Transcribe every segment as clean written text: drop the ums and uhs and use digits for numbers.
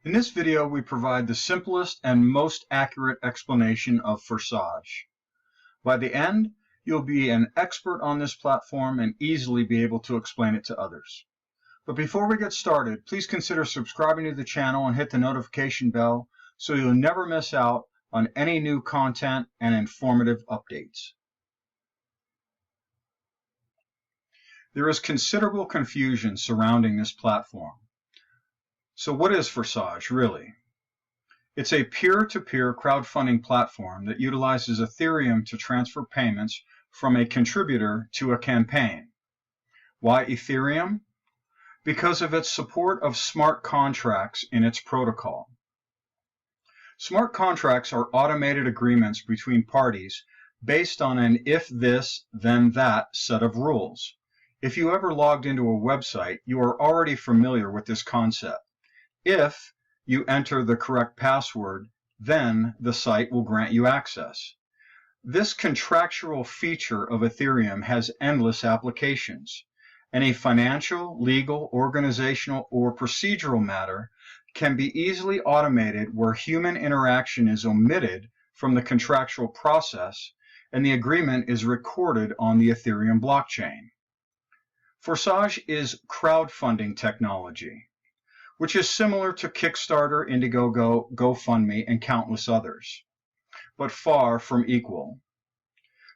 In this video, we provide the simplest and most accurate explanation of Forsage. By the end, you'll be an expert on this platform and easily be able to explain it to others. But before we get started, please consider subscribing to the channel and hit the notification bell so you'll never miss out on any new content and informative updates. There is considerable confusion surrounding this platform. So what is Forsage really? It's a peer-to-peer crowdfunding platform that utilizes Ethereum to transfer payments from a contributor to a campaign. Why Ethereum? Because of its support of smart contracts in its protocol. Smart contracts are automated agreements between parties based on an if this, then that set of rules. If you ever logged into a website, you are already familiar with this concept. If you enter the correct password, then the site will grant you access. This contractual feature of Ethereum has endless applications. Any financial, legal, organizational, or procedural matter can be easily automated where human interaction is omitted from the contractual process and the agreement is recorded on the Ethereum blockchain. Forsage is crowdfunding technology, which is similar to Kickstarter, Indiegogo, GoFundMe, and countless others, but far from equal.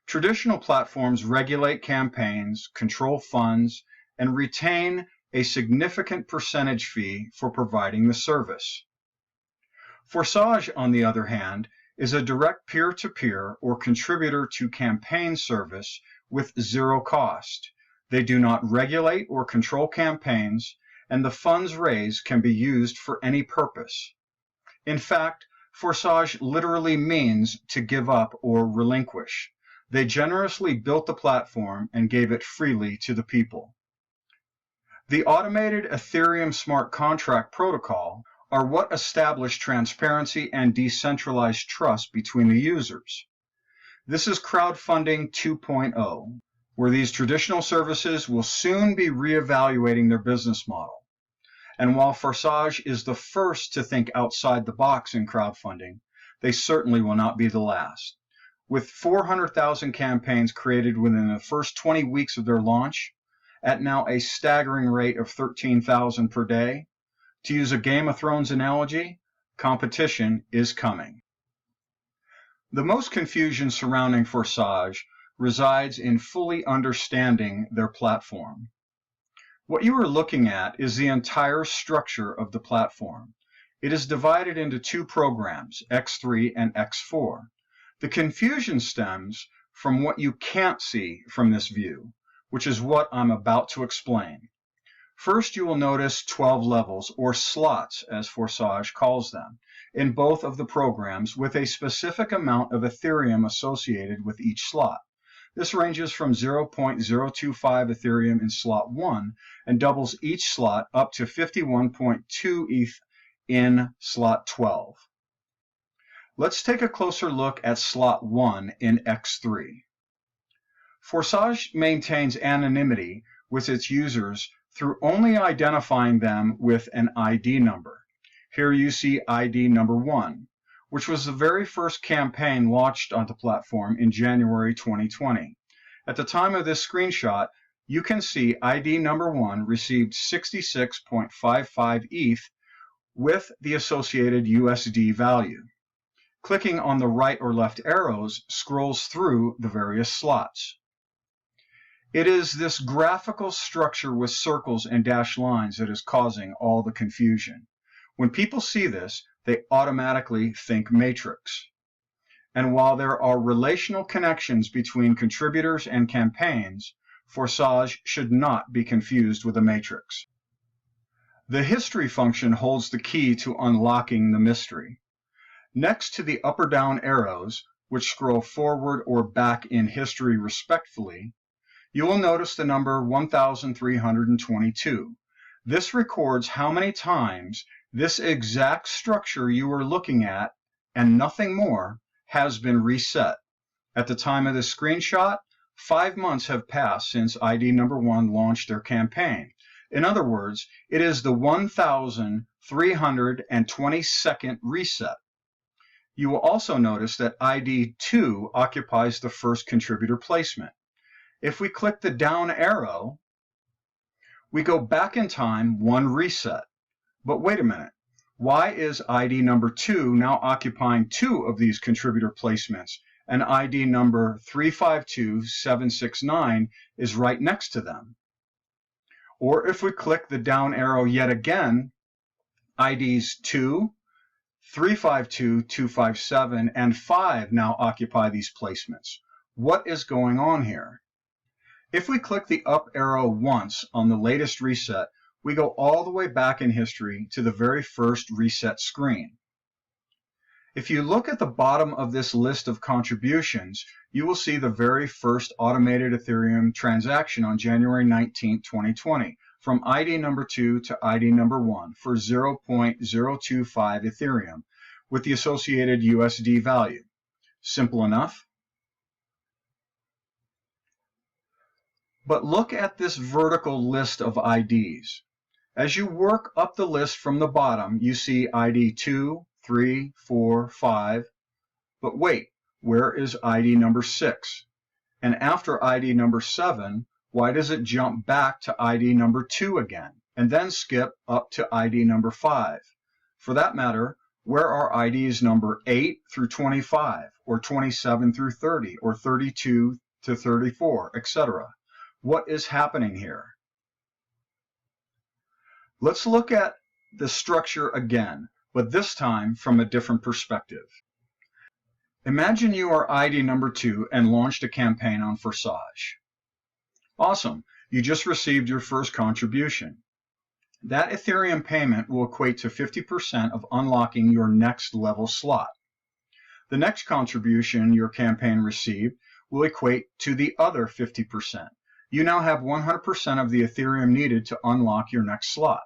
Traditional platforms regulate campaigns, control funds, and retain a significant percentage fee for providing the service. Forsage, on the other hand, is a direct peer-to-peer or contributor-to-campaign service with zero cost. They do not regulate or control campaigns, and the funds raised can be used for any purpose. In fact, Forsage literally means to give up or relinquish. They generously built the platform and gave it freely to the people. The automated Ethereum smart contract protocol are what establish transparency and decentralized trust between the users. This is crowdfunding 2.0. where these traditional services will soon be reevaluating their business model. And while Forsage is the first to think outside the box in crowdfunding, they certainly will not be the last. With 400,000 campaigns created within the first 20 weeks of their launch, at now a staggering rate of 13,000 per day, to use a Game of Thrones analogy, competition is coming. The most confusion surrounding Forsage resides in fully understanding their platform. What you are looking at is the entire structure of the platform. It is divided into two programs, X3 and X4. The confusion stems from what you can't see from this view, which is what I'm about to explain. First, you will notice 12 levels, or slots as Forsage calls them, in both of the programs with a specific amount of Ethereum associated with each slot. This ranges from 0.025 Ethereum in slot 1 and doubles each slot up to 51.2 ETH in slot 12. Let's take a closer look at slot 1 in X3. Forsage maintains anonymity with its users through only identifying them with an ID number. Here you see ID number 1. Which was the very first campaign launched on the platform in January 2020. At the time of this screenshot, you can see ID number 1 received 66.55 ETH with the associated USD value. Clicking on the right or left arrows scrolls through the various slots. It is this graphical structure with circles and dashed lines that is causing all the confusion. When people see this, they automatically think matrix. And while there are relational connections between contributors and campaigns, Forsage should not be confused with a matrix. The history function holds the key to unlocking the mystery. Next to the up or down arrows, which scroll forward or back in history respectively, you will notice the number 1322. This records how many times this exact structure you are looking at, and nothing more, has been reset. At the time of this screenshot, 5 months have passed since ID number 1 launched their campaign. In other words, it is the 1,322nd reset. You will also notice that ID 2 occupies the first contributor placement. If we click the down arrow, we go back in time one reset. But wait a minute, why is ID number 2 now occupying 2 of these contributor placements, and ID number 352769 is right next to them? Or if we click the down arrow yet again, IDs 2, 352257, and 5 now occupy these placements. What is going on here? If we click the up arrow once on the latest reset, we go all the way back in history to the very first reset screen. If you look at the bottom of this list of contributions, you will see the very first automated Ethereum transaction on January 19, 2020, from ID number 2 to ID number 1 for 0.025 Ethereum with the associated USD value. Simple enough. But look at this vertical list of IDs. As you work up the list from the bottom, you see ID 2, 3, 4, 5. But wait, where is ID number 6? And after ID number 7, why does it jump back to ID number 2 again, and then skip up to ID number 5? For that matter, where are IDs number 8 through 25, or 27 through 30, or 32 to 34, etc.? What is happening here? Let's look at the structure again, but this time from a different perspective. Imagine you are ID number 2 and launched a campaign on Forsage. Awesome, you just received your first contribution. That Ethereum payment will equate to 50% of unlocking your next level slot. The next contribution your campaign received will equate to the other 50%. You now have 100% of the Ethereum needed to unlock your next slot,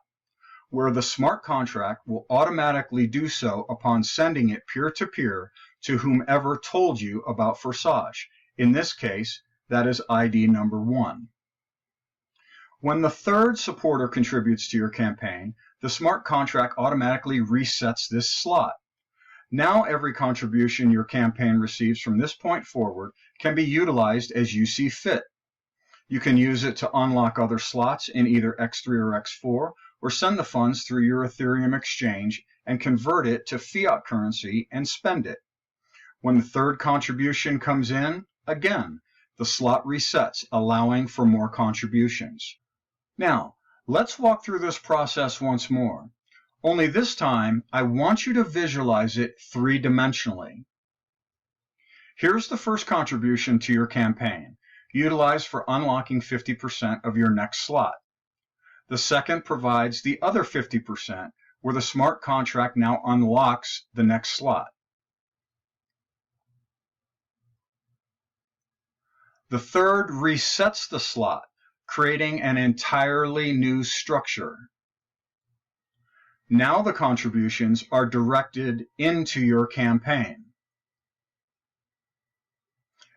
where the smart contract will automatically do so upon sending it peer-to-peer to whomever told you about Forsage. In this case, that is ID number 1. When the third supporter contributes to your campaign, the smart contract automatically resets this slot. Now every contribution your campaign receives from this point forward can be utilized as you see fit. You can use it to unlock other slots in either X3 or X4, or send the funds through your Ethereum exchange and convert it to fiat currency and spend it. When the third contribution comes in, again, the slot resets, allowing for more contributions. Now, let's walk through this process once more. Only this time, I want you to visualize it three-dimensionally. Here's the first contribution to your campaign, utilized for unlocking 50% of your next slot. The second provides the other 50%, where the smart contract now unlocks the next slot. The third resets the slot, creating an entirely new structure. Now the contributions are directed into your campaign.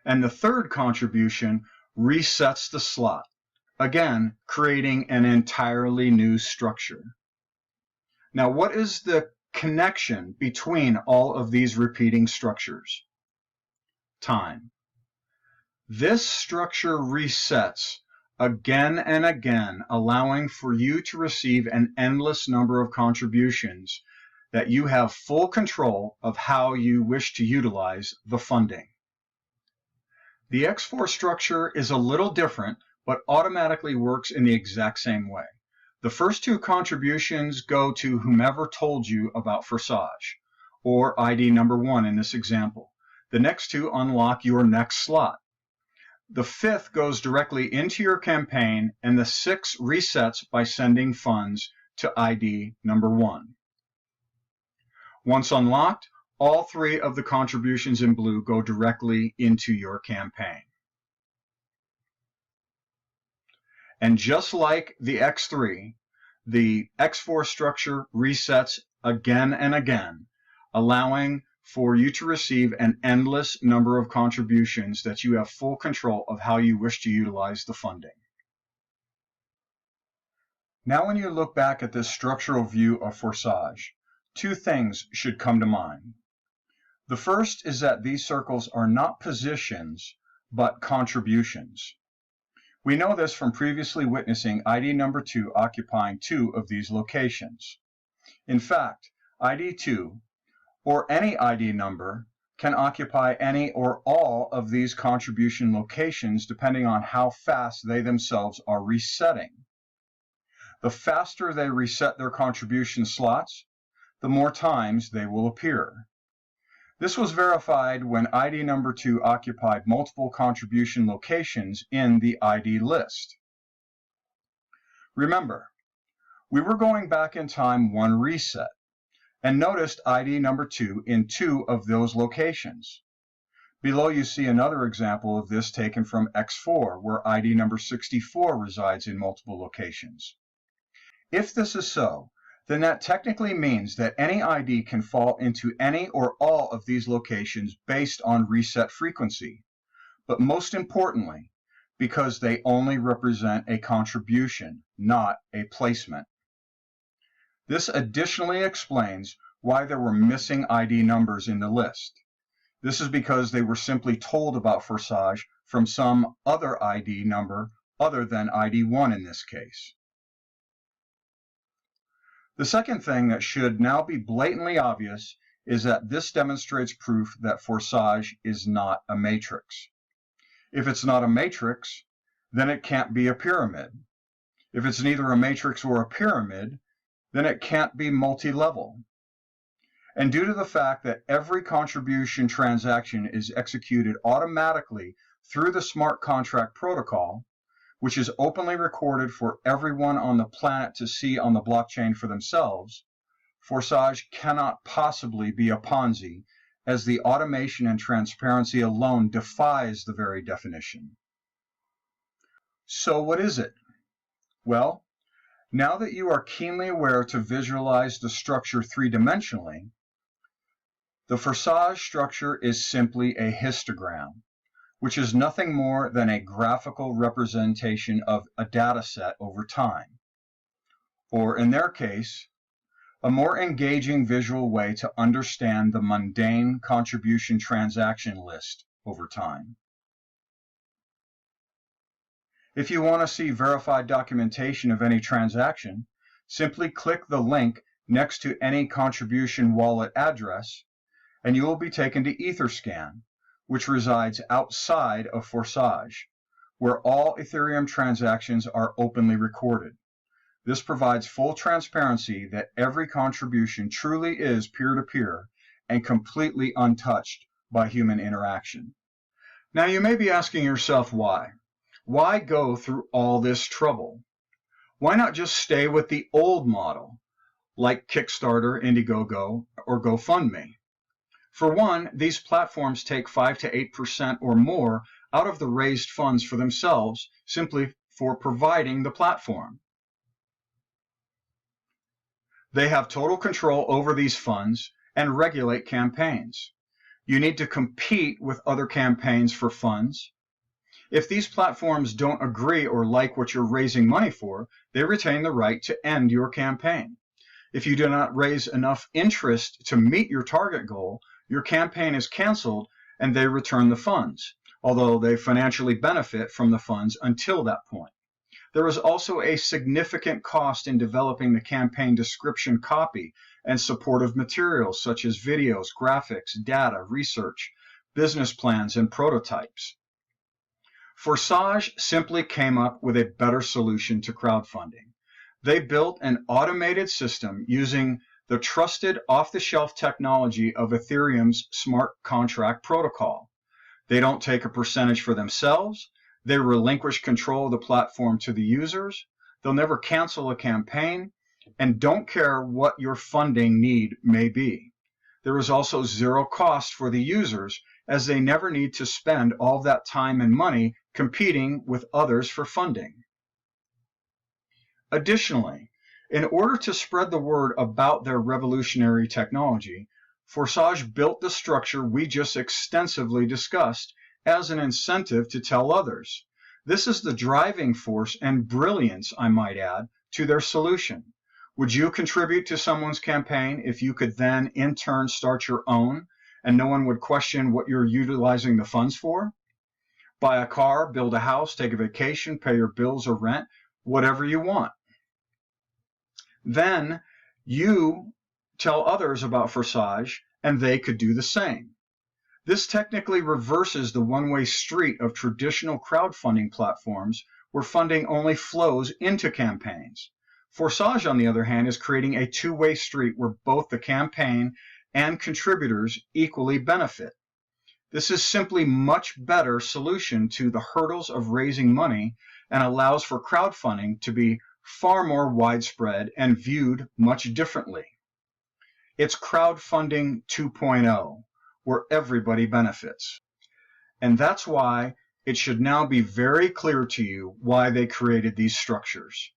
And the third contribution resets the slot, again creating an entirely new structure. Now, what is the connection between all of these repeating structures? Time. This structure resets again and again, allowing for you to receive an endless number of contributions that you have full control of how you wish to utilize the funding. The X4 structure is a little different, but automatically works in the exact same way. The first two contributions go to whomever told you about Forsage, or ID number 1 in this example. The next two unlock your next slot. The fifth goes directly into your campaign, and the sixth resets by sending funds to ID number 1. Once unlocked, all three of the contributions in blue go directly into your campaign. And just like the X3, the X4 structure resets again and again, allowing for you to receive an endless number of contributions that you have full control of how you wish to utilize the funding. Now when you look back at this structural view of Forsage, two things should come to mind. The first is that these circles are not positions, but contributions. We know this from previously witnessing ID number 2 occupying two of these locations. In fact, ID 2, or any ID number, can occupy any or all of these contribution locations depending on how fast they themselves are resetting. The faster they reset their contribution slots, the more times they will appear. This was verified when ID number 2 occupied multiple contribution locations in the ID list. Remember, we were going back in time one reset and noticed ID number 2 in two of those locations. Below you see another example of this taken from X4, where ID number 64 resides in multiple locations. If this is so, then that technically means that any ID can fall into any or all of these locations based on reset frequency, but most importantly, because they only represent a contribution, not a placement. This additionally explains why there were missing ID numbers in the list. This is because they were simply told about Forsage from some other ID number other than ID 1 in this case. The second thing that should now be blatantly obvious is that this demonstrates proof that Forsage is not a matrix. If it's not a matrix, then it can't be a pyramid. If it's neither a matrix or a pyramid, then it can't be multi-level. And due to the fact that every contribution transaction is executed automatically through the smart contract protocol, which is openly recorded for everyone on the planet to see on the blockchain for themselves, Forsage cannot possibly be a Ponzi, as the automation and transparency alone defies the very definition. So what is it? Well, now that you are keenly aware to visualize the structure three-dimensionally, the Forsage structure is simply a histogram, which is nothing more than a graphical representation of a data set over time, or in their case, a more engaging visual way to understand the mundane contribution transaction list over time. If you want to see verified documentation of any transaction, simply click the link next to any contribution wallet address, and you will be taken to Etherscan, which resides outside of Forsage, where all Ethereum transactions are openly recorded. This provides full transparency that every contribution truly is peer-to-peer and completely untouched by human interaction. Now you may be asking yourself why. Why go through all this trouble? Why not just stay with the old model, like Kickstarter, Indiegogo, or GoFundMe? For one, these platforms take 5 to 8% or more out of the raised funds for themselves simply for providing the platform. They have total control over these funds and regulate campaigns. You need to compete with other campaigns for funds. If these platforms don't agree or like what you're raising money for, they retain the right to end your campaign. If you do not raise enough interest to meet your target goal, your campaign is canceled and they return the funds, although they financially benefit from the funds until that point. There is also a significant cost in developing the campaign description copy and supportive materials such as videos, graphics, data, research, business plans, and prototypes. Forsage simply came up with a better solution to crowdfunding. They built an automated system using the trusted off-the-shelf technology of Ethereum's smart contract protocol. They don't take a percentage for themselves. They relinquish control of the platform to the users. They'll never cancel a campaign and don't care what your funding need may be. There is also zero cost for the users, as they never need to spend all that time and money competing with others for funding. Additionally, in order to spread the word about their revolutionary technology, Forsage built the structure we just extensively discussed as an incentive to tell others. This is the driving force and brilliance, I might add, to their solution. Would you contribute to someone's campaign if you could then in turn start your own and no one would question what you're utilizing the funds for? Buy a car, build a house, take a vacation, pay your bills or rent, whatever you want. Then you tell others about Forsage and they could do the same. This technically reverses the one-way street of traditional crowdfunding platforms where funding only flows into campaigns. Forsage, on the other hand, is creating a two-way street where both the campaign and contributors equally benefit. This is simply a much better solution to the hurdles of raising money and allows for crowdfunding to be far more widespread and viewed much differently. It's crowdfunding 2.0, where everybody benefits. And that's why it should now be very clear to you why they created these structures.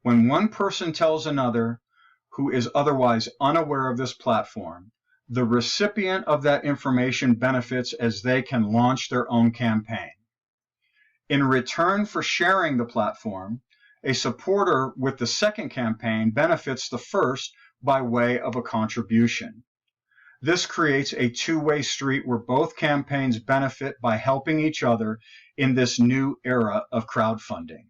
When one person tells another who is otherwise unaware of this platform, the recipient of that information benefits as they can launch their own campaign. In return for sharing the platform, a supporter with the second campaign benefits the first by way of a contribution. This creates a two-way street where both campaigns benefit by helping each other in this new era of crowdfunding,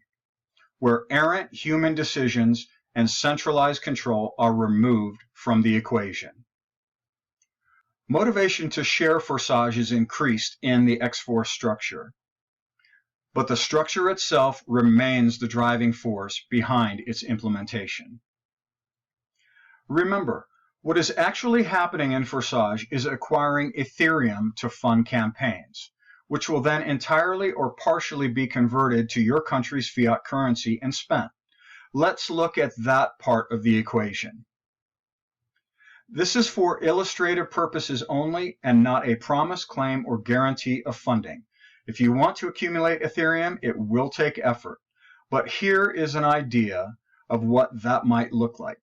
where errant human decisions and centralized control are removed from the equation. Motivation to share Forsage is increased in the X4 structure, but the structure itself remains the driving force behind its implementation. Remember, what is actually happening in Forsage is acquiring Ethereum to fund campaigns, which will then entirely or partially be converted to your country's fiat currency and spent. Let's look at that part of the equation. This is for illustrative purposes only and not a promise, claim, or guarantee of funding. If you want to accumulate Ethereum, it will take effort. But here is an idea of what that might look like.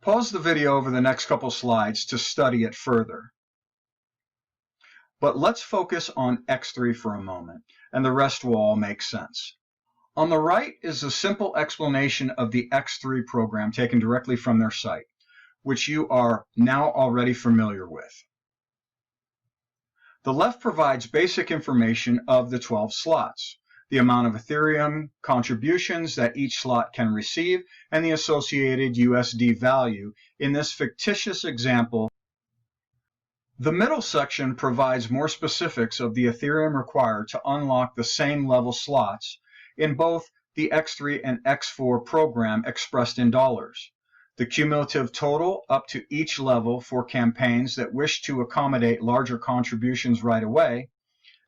Pause the video over the next couple slides to study it further. But let's focus on X3 for a moment, and the rest will all make sense. On the right is a simple explanation of the X3 program taken directly from their site, which you are now already familiar with. The left provides basic information of the 12 slots, the amount of Ethereum contributions that each slot can receive, and the associated USD value in this fictitious example. The middle section provides more specifics of the Ethereum required to unlock the same level slots in both the X3 and X4 program expressed in dollars, the cumulative total up to each level for campaigns that wish to accommodate larger contributions right away,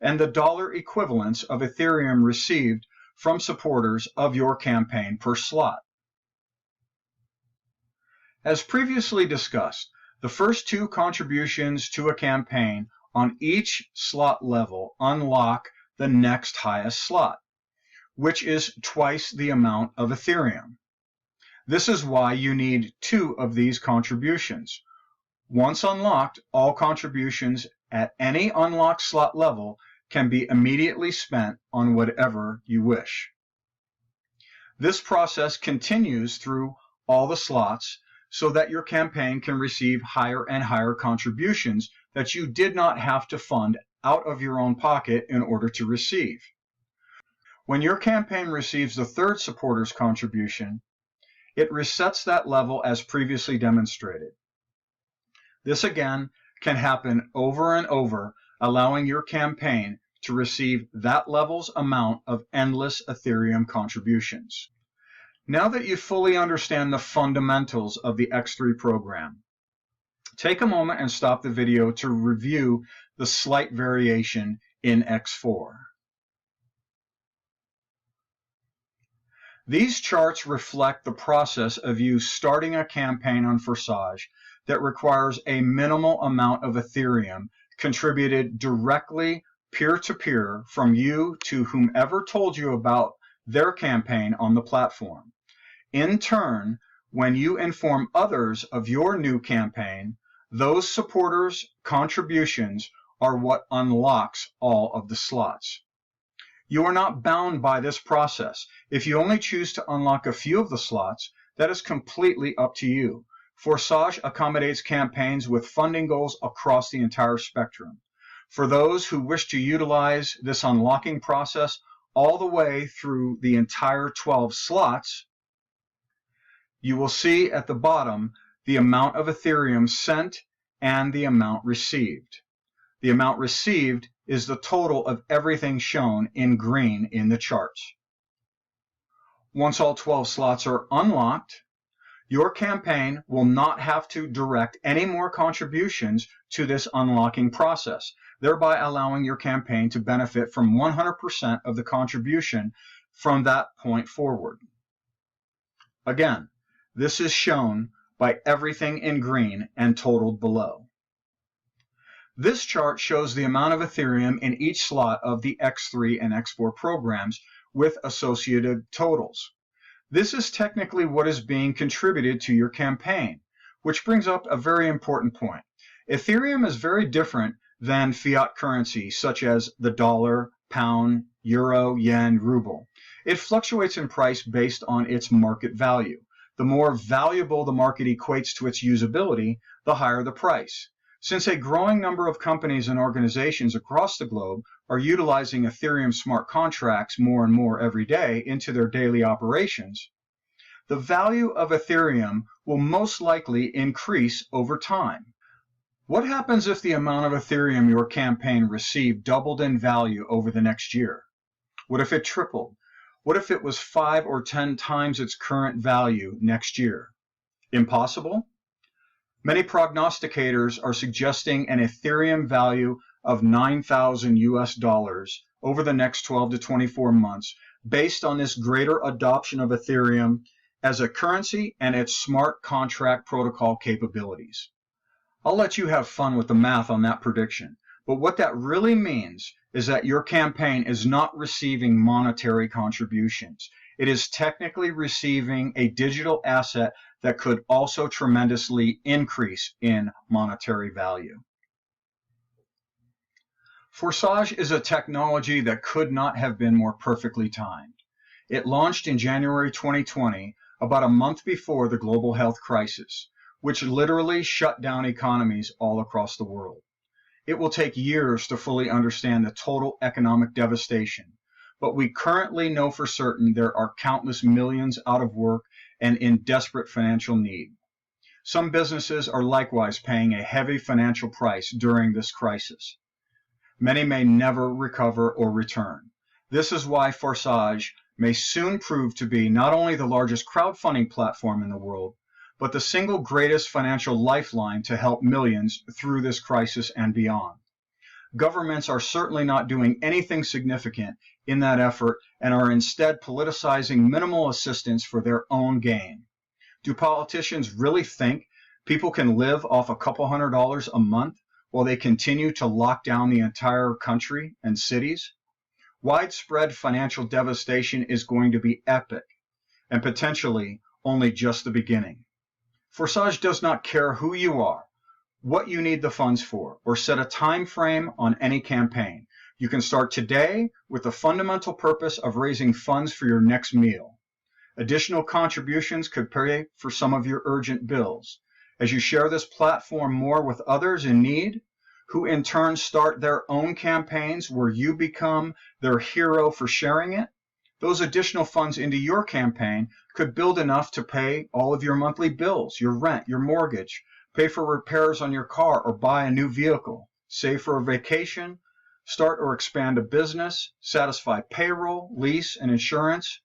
and the dollar equivalents of Ethereum received from supporters of your campaign per slot. As previously discussed, the first two contributions to a campaign on each slot level unlock the next highest slot, which is twice the amount of Ethereum. This is why you need two of these contributions. Once unlocked, all contributions at any unlocked slot level can be immediately spent on whatever you wish. This process continues through all the slots so that your campaign can receive higher and higher contributions that you did not have to fund out of your own pocket in order to receive. When your campaign receives the third supporter's contribution, it resets that level as previously demonstrated. This again can happen over and over, allowing your campaign to receive that level's amount of endless Ethereum contributions. Now that you fully understand the fundamentals of the X3 program, take a moment and stop the video to review the slight variation in X4. These charts reflect the process of you starting a campaign on Forsage that requires a minimal amount of Ethereum contributed directly peer-to-peer from you to whomever told you about their campaign on the platform. In turn, when you inform others of your new campaign, those supporters' contributions are what unlocks all of the slots. You are not bound by this process. If you only choose to unlock a few of the slots, that is completely up to you. Forsage accommodates campaigns with funding goals across the entire spectrum. For those who wish to utilize this unlocking process all the way through the entire 12 slots, you will see at the bottom the amount of Ethereum sent and the amount received. The amount received is the total of everything shown in green in the charts. Once all 12 slots are unlocked, your campaign will not have to direct any more contributions to this unlocking process, thereby allowing your campaign to benefit from 100% of the contribution from that point forward. Again, this is shown by everything in green and totaled below. This chart shows the amount of Ethereum in each slot of the X3 and X4 programs with associated totals. This is technically what is being contributed to your campaign, which brings up a very important point. Ethereum is very different than fiat currency such as the dollar, pound, euro, yen, ruble. It fluctuates in price based on its market value. The more valuable the market equates to its usability, the higher the price. Since a growing number of companies and organizations across the globe are utilizing Ethereum smart contracts more and more every day into their daily operations, the value of Ethereum will most likely increase over time. What happens if the amount of Ethereum your campaign received doubled in value over the next year? What if it tripled? What if it was 5 or 10 times its current value next year? Impossible? Many prognosticators are suggesting an Ethereum value of $9,000 over the next 12 to 24 months based on this greater adoption of Ethereum as a currency and its smart contract protocol capabilities. I'll let you have fun with the math on that prediction, but what that really means is that your campaign is not receiving monetary contributions. It is technically receiving a digital asset that could also tremendously increase in monetary value. Forsage is a technology that could not have been more perfectly timed. It launched in January 2020, about a month before the global health crisis, which literally shut down economies all across the world. It will take years to fully understand the total economic devastation, but we currently know for certain there are countless millions out of work and in desperate financial need. Some businesses are likewise paying a heavy financial price during this crisis. Many may never recover or return. This is why Forsage may soon prove to be not only the largest crowdfunding platform in the world, but the single greatest financial lifeline to help millions through this crisis and beyond. Governments are certainly not doing anything significant in that effort and are instead politicizing minimal assistance for their own gain. Do politicians really think people can live off a couple $100s a month while they continue to lock down the entire country and cities? Widespread financial devastation is going to be epic and potentially only just the beginning. Forsage does not care who you are, what you need the funds for, or set a time frame on any campaign. You can start today with the fundamental purpose of raising funds for your next meal. Additional contributions could pay for some of your urgent bills. As you share this platform more with others in need, who in turn start their own campaigns where you become their hero for sharing it, those additional funds into your campaign could build enough to pay all of your monthly bills, your rent, your mortgage, pay for repairs on your car or buy a new vehicle, save for a vacation, start or expand a business, satisfy payroll, lease, and insurance,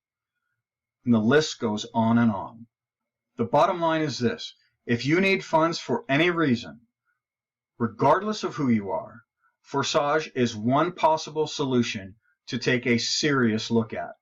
and the list goes on and on. The bottom line is this: if you need funds for any reason, regardless of who you are, Forsage is one possible solution to take a serious look at.